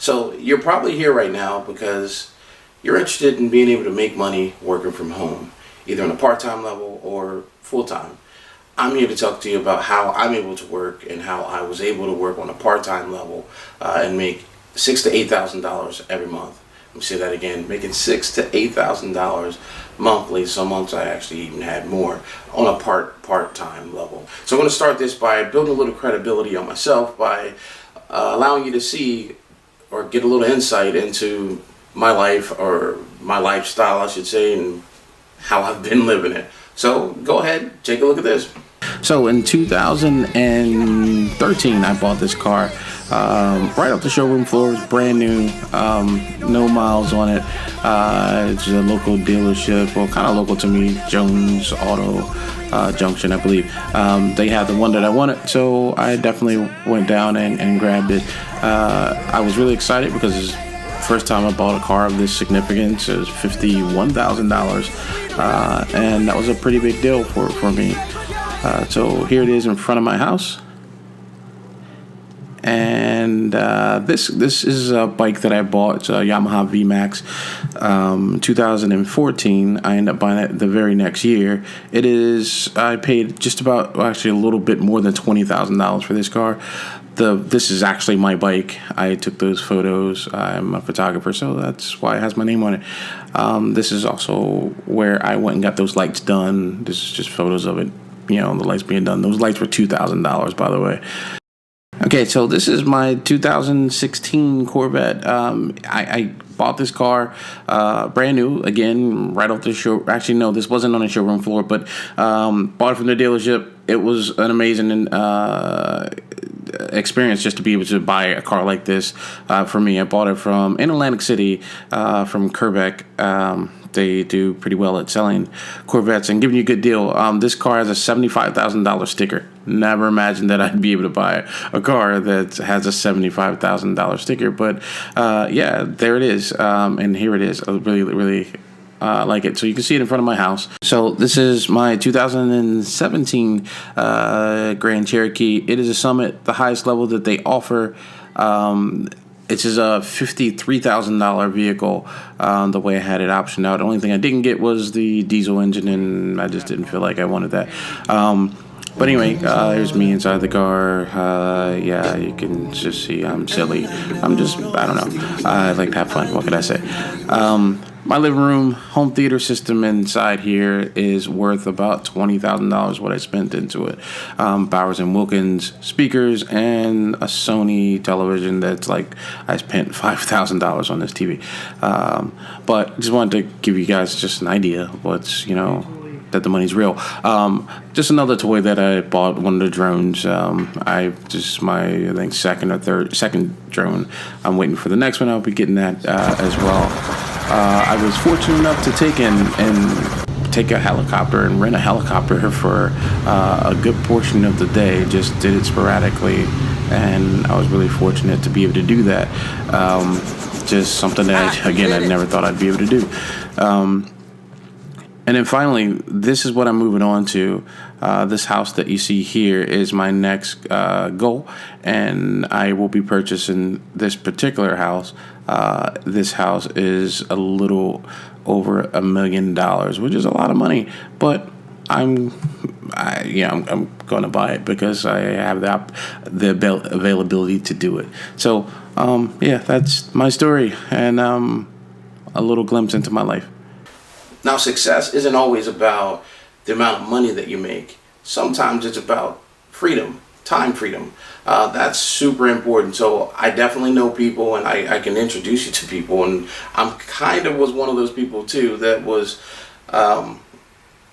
So you're probably here right now because you're interested in being able to make money working from home, either on a part-time level or full-time. I'm here to talk to you about how I'm able to work and how I was able to work on a part-time level and make $6,000 to $8,000 every month. Let me say that again, making $6,000 to $8,000 monthly. Some months I actually even had more on a part-time level. So I'm going to start this by building a little credibility on myself by allowing you to see or get a little insight into my life, or my lifestyle I should say, and how I've been living it. So go ahead, take a look at this. So in 2013 I bought this car right off the showroom floor. It was brand new, no miles on it. It's a local dealership, well, kind of local to me, Jones Auto Junction, I believe. They had the one that I wanted, so I definitely went down and grabbed it. I was really excited because it's the first time I bought a car of this significance. It was $51,000, and that was a pretty big deal for me. So here it is in front of my house. And this is a bike that I bought. It's a Yamaha VMAX 2014. I ended up buying it the very next year. I paid just about, actually a little bit more than $20,000 for this car. This is actually my bike. I took those photos. I'm a photographer, so that's why it has my name on it. This is also where I went and got those lights done. This is just photos of it, the lights being done. Those lights were $2,000, by the way. Okay, so this is my 2016 Corvette. I bought this car brand new, again, right off the show. Actually, no, this wasn't on the showroom floor, but bought it from the dealership. It was an amazing experience just to be able to buy a car like this for me. I bought it in Atlantic City from Kerbeck. They do pretty well at selling Corvettes and giving you a good deal. This car has a $75,000 sticker. Never imagined that I'd be able to buy a car that has a $75,000 sticker. But yeah, there it is. And here it is. I really, really like it. So you can see it in front of my house. So this is my 2017 Grand Cherokee. It is a Summit, the highest level that they offer. It's just a $53,000 vehicle, the way I had it optioned out. The only thing I didn't get was the diesel engine, and I just didn't feel like I wanted that. But anyway, here's me inside the car. Yeah, you can just see I'm silly. I don't know. I like to have fun. What can I say? My living room home theater system inside here is worth about $20,000 what I spent into it. Bowers & Wilkins speakers and a Sony television that's like, I spent $5,000 on this TV. But just wanted to give you guys just an idea of what's, that the money's real. Just another toy that I bought, one of the drones. I think second drone. I'm waiting for the next one. I'll be getting that as well. I was fortunate enough to take a helicopter and rent a helicopter for a good portion of the day. Just did it sporadically, and I was really fortunate to be able to do that. Just something that, I never thought I'd be able to do. And then finally, this is what I'm moving on to. This house that you see here is my next goal, and I will be purchasing this particular house. This house is a little over $1 million, which is a lot of money, but I'm going to buy it because I have the availability to do it. So, yeah, that's my story, and a little glimpse into my life. Now, success isn't always about the amount of money that you make. Sometimes it's about freedom, time freedom. That's super important. So I definitely know people, and I can introduce you to people. And I'm was one of those people too that was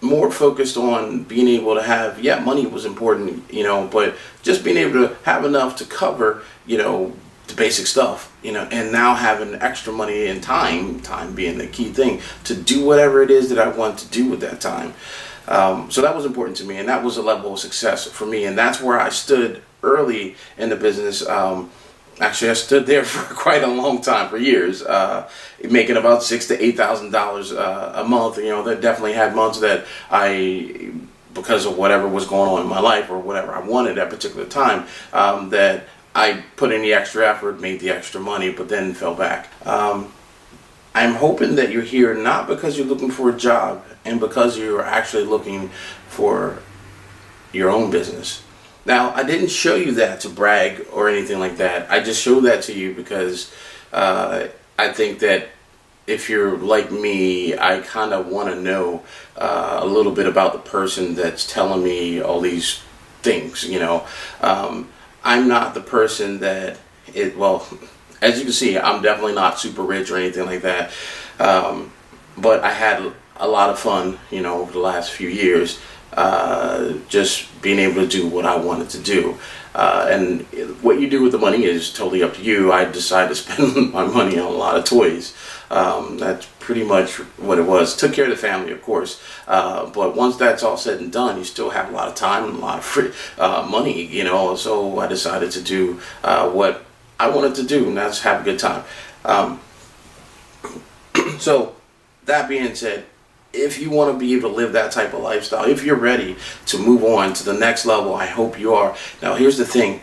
more focused on being able to have, money was important, but just being able to have enough to cover, the basic stuff, and now having extra money and time being the key thing to do whatever it is that I want to do with that time. So that was important to me, and that was a level of success for me, and that's where I stood early in the business. Actually, I stood there for quite a long time, for years, making about $6,000 to $8,000 a month. That definitely had months that because of whatever was going on in my life or whatever I wanted at a particular time, that I put in the extra effort, made the extra money, but then fell back. I'm hoping that you're here not because you're looking for a job and because you're actually looking for your own business. Now, I didn't show you that to brag or anything like that. I just showed that to you because I think that if you're like me, I kind of want to know a little bit about the person that's telling me all these things, you know. I'm not the person that as you can see, I'm definitely not super rich or anything like that. But I had a lot of fun, you know, over the last few years, just being able to do what I wanted to do. And what you do with the money is totally up to you. I decided to spend my money on a lot of toys. That's pretty much what it was. Took care of the family, of course. But once that's all said and done, you still have a lot of time and a lot of free money, you know. So I decided to do what I wanted to do, and that's have a good time. So that being said, if you want to be able to live that type of lifestyle, if you're ready to move on to the next level, I hope you are. Now, here's the thing.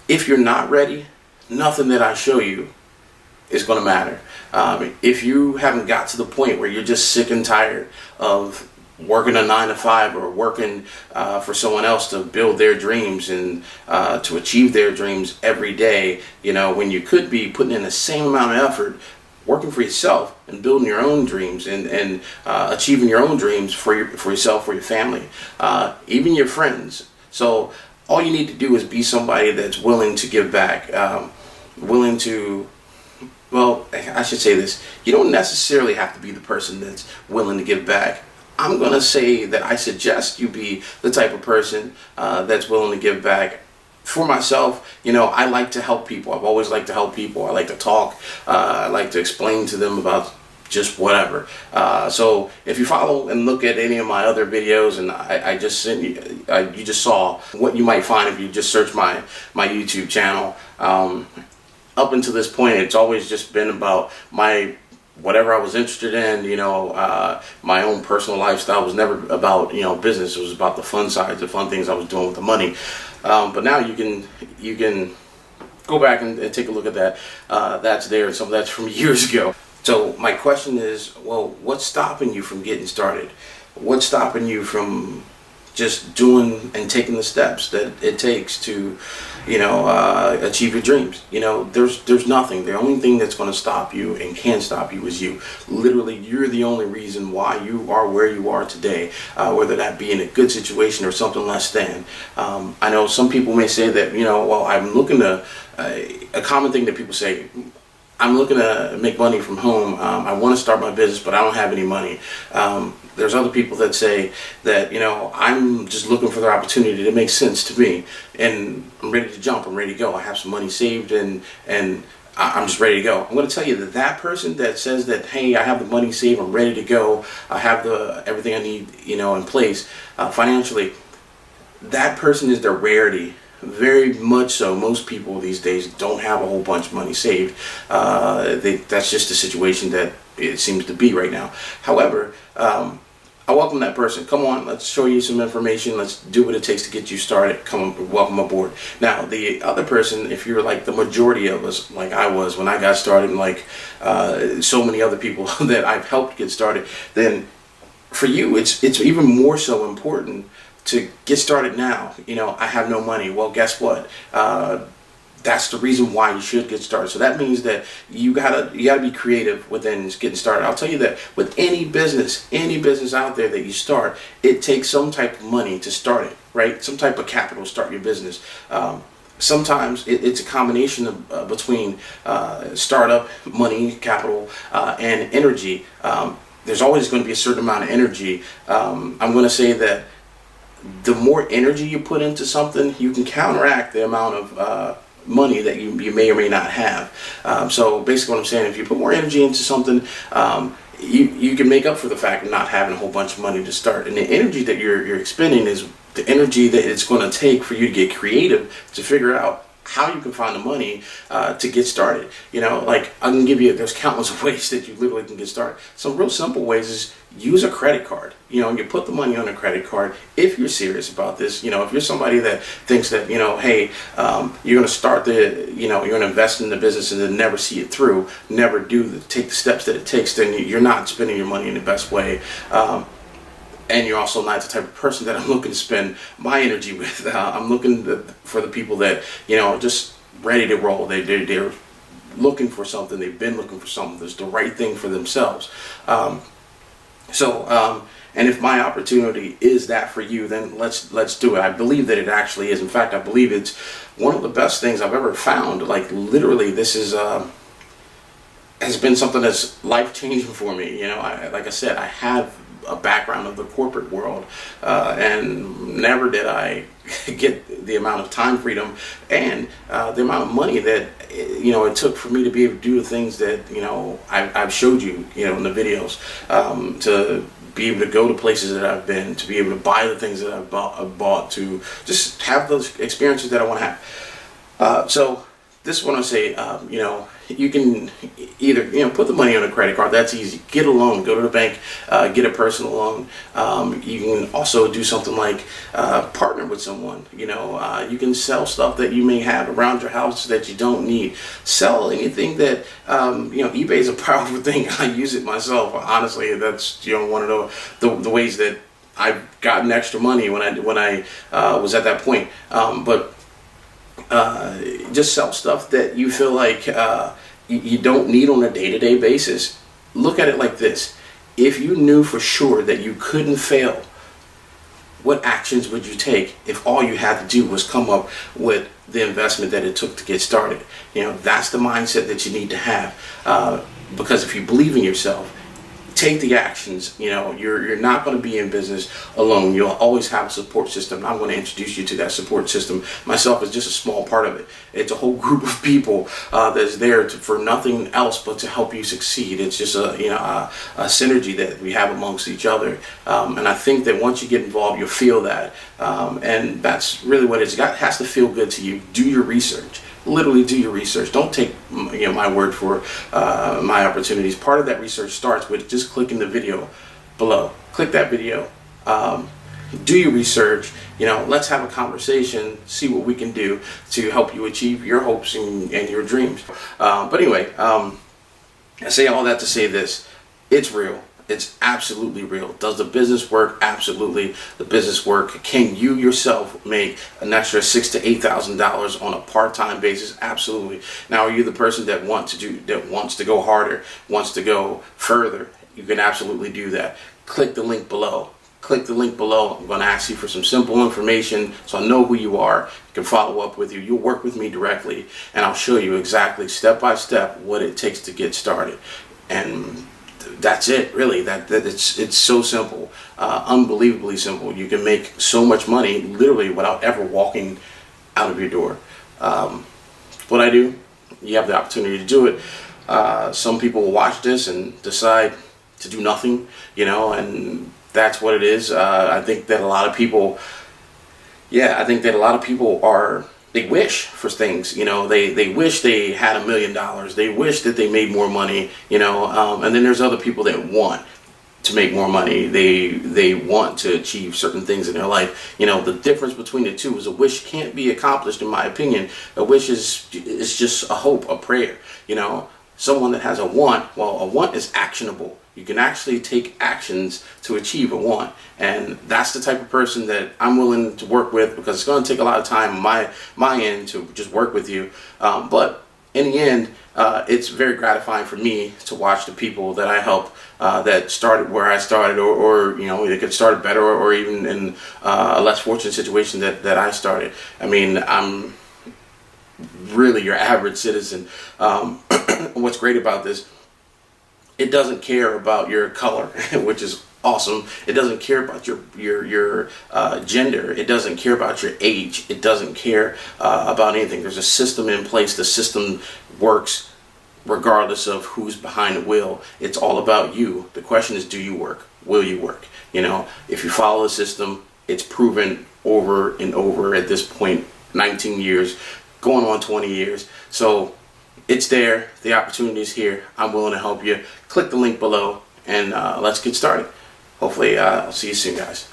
If you're not ready, nothing that I show you is going to matter. If you haven't got to the point where you're just sick and tired of working a 9 to 5 or working for someone else to build their dreams and to achieve their dreams every day, you know, when you could be putting in the same amount of effort working for yourself and building your own dreams and achieving your own dreams for yourself, for your family, even your friends. So all you need to do is be somebody that's willing to give back, willing to, well, I should say this, you don't necessarily have to be the person that's willing to give back. I'm going to say that I suggest you be the type of person that's willing to give back. For myself, you know, I like to help people. I've always liked to help people. I like to talk. I like to explain to them about just whatever. So if you follow and look at any of my other videos, and I just sent you, you just saw what you might find if you just search my YouTube channel. Up until this point, it's always just been about whatever I was interested in, you know, my own personal lifestyle. Was never about, you know, business. It was about the fun sides, the fun things I was doing with the money. But now you can go back and take a look at that. That's there, and some of that's from years ago. So my question is, well, what's stopping you from getting started? What's stopping you from just doing and taking the steps that it takes to, you know, achieve your dreams? You know, there's nothing. The only thing that's going to stop you and can stop you is you. Literally, you're the only reason why you are where you are today, whether that be in a good situation or something less than. I know some people may say that, you know, well, I'm looking to, a common thing that people say, I'm looking to make money from home. I want to start my business, but I don't have any money. There's other people that say that, you know, I'm just looking for the opportunity that makes sense to me, and I'm ready to jump. I'm ready to go. I have some money saved, and I'm just ready to go. I'm going to tell you that that person that says that, hey, I have the money saved, I'm ready to go, I have everything I need, you know, in place financially, that person is the rarity. Very much so. Most people these days don't have a whole bunch of money saved. That's just the situation that it seems to be right now. However, I welcome that person. Come on, let's show you some information. Let's do what it takes to get you started. Come, welcome aboard. Now, the other person, if you're like the majority of us, like I was when I got started, and like so many other people that I've helped get started, then for you, it's even more so important to get started now. You know, I have no money. Well, guess what? That's the reason why you should get started. So that means that you gotta be creative within getting started. I'll tell you that with any business out there that you start, it takes some type of money to start it, right? Some type of capital to start your business. Sometimes it's a combination of between startup money, capital, and energy. There's always going to be a certain amount of energy. I'm going to say that the more energy you put into something, you can counteract the amount of money that you may or may not have. So basically what I'm saying, if you put more energy into something, you can make up for the fact of not having a whole bunch of money to start. And the energy that you're expending is the energy that it's going to take for you to get creative, to figure out how you can find the money to get started. Like I can give you, there's countless of ways that you literally can get started. Some real simple ways is use a credit card. You put the money on a credit card if you're serious about this. If you're somebody that thinks that, hey, you're going to start you're going to invest in the business and then never see it through, never take the steps that it takes, then you're not spending your money in the best way. And you're also not the type of person that I'm looking to spend my energy with. I'm looking for the people that, just ready to roll. They're looking for something. They've been looking for something that's the right thing for themselves. And if my opportunity is that for you, then let's do it. I believe that it actually is. In fact, I believe it's one of the best things I've ever found. Like literally, this is has been something that's life-changing for me. Like I said, I have a background of the corporate world, and never did I get the amount of time freedom and the amount of money that it took for me to be able to do the things that I've showed you in the videos, to be able to go to places that I've been, to be able to buy the things that I've bought, to just have those experiences that I want to have. So this is what I say, you can either put the money on a credit card. That's easy. Get a loan. Go to the bank. Get a personal loan. You can also do something like partner with someone. You can sell stuff that you may have around your house that you don't need. Sell anything that eBay is a powerful thing. I use it myself. Honestly, that's one of the ways that I've gotten extra money when I was at that point. But just sell stuff that you feel like you don't need on a day-to-day basis. Look at it like this. If you knew for sure that you couldn't fail, what actions would you take if all you had to do was come up with the investment that it took to get started? That's the mindset that you need to have, because if you believe in yourself, take the actions. You're not going to be in business alone. You'll always have a support system. I'm going to introduce you to that support system. Myself is just a small part of it. It's a whole group of people that's there for nothing else but to help you succeed. It's just a synergy that we have amongst each other. And I think that once you get involved, you'll feel that. And that's really what it's got. It has to feel good to you. Do your research. Literally do your research. Don't take my word for my opportunities. Part of that research starts with just clicking the video below. Click that video. Do your research. Let's have a conversation. See what we can do to help you achieve your hopes and your dreams. But anyway, I say all that to say this: it's real. It's absolutely real. Does the business work? Absolutely. The business work. Can you yourself make an extra $6,000 to $8,000 on a part-time basis? Absolutely. Now, are you the person that wants to go harder, wants to go further? You can absolutely do that. Click the link below. Click the link below. I'm going to ask you for some simple information so I know who you are. I can follow up with you. You'll work with me directly, and I'll show you exactly step by step what it takes to get started. And that's it, really. It's so simple, unbelievably simple. You can make so much money literally without ever walking out of your door. What I do, you have the opportunity to do it. Some people will watch this and decide to do nothing, and that's what it is. I think that a lot of people, they wish for things, they wish they had $1 million. They wish that they made more money, and then there's other people that want to make more money. They want to achieve certain things in their life. The difference between the two is a wish can't be accomplished, in my opinion. A wish is just a hope, a prayer. Someone that has a want, well, a want is actionable. You can actually take actions to achieve a want. And that's the type of person that I'm willing to work with, because it's going to take a lot of time on my end to just work with you. But in the end, it's very gratifying for me to watch the people that I help that started where I started, or they could start better, or even in a less fortunate situation that I started. I mean, I'm really your average citizen. What's great about this, it doesn't care about your color, which is awesome. It doesn't care about your gender. It doesn't care about your age. It doesn't care about anything. There's a system in place. The system works regardless of who's behind the wheel. It's all about you. The question is, do you work? Will you work? If you follow the system, it's proven over and over at this point, 19 years going on 20 years. So it's there. The opportunity is here. I'm willing to help you. Click the link below and let's get started. Hopefully I'll see you soon, guys.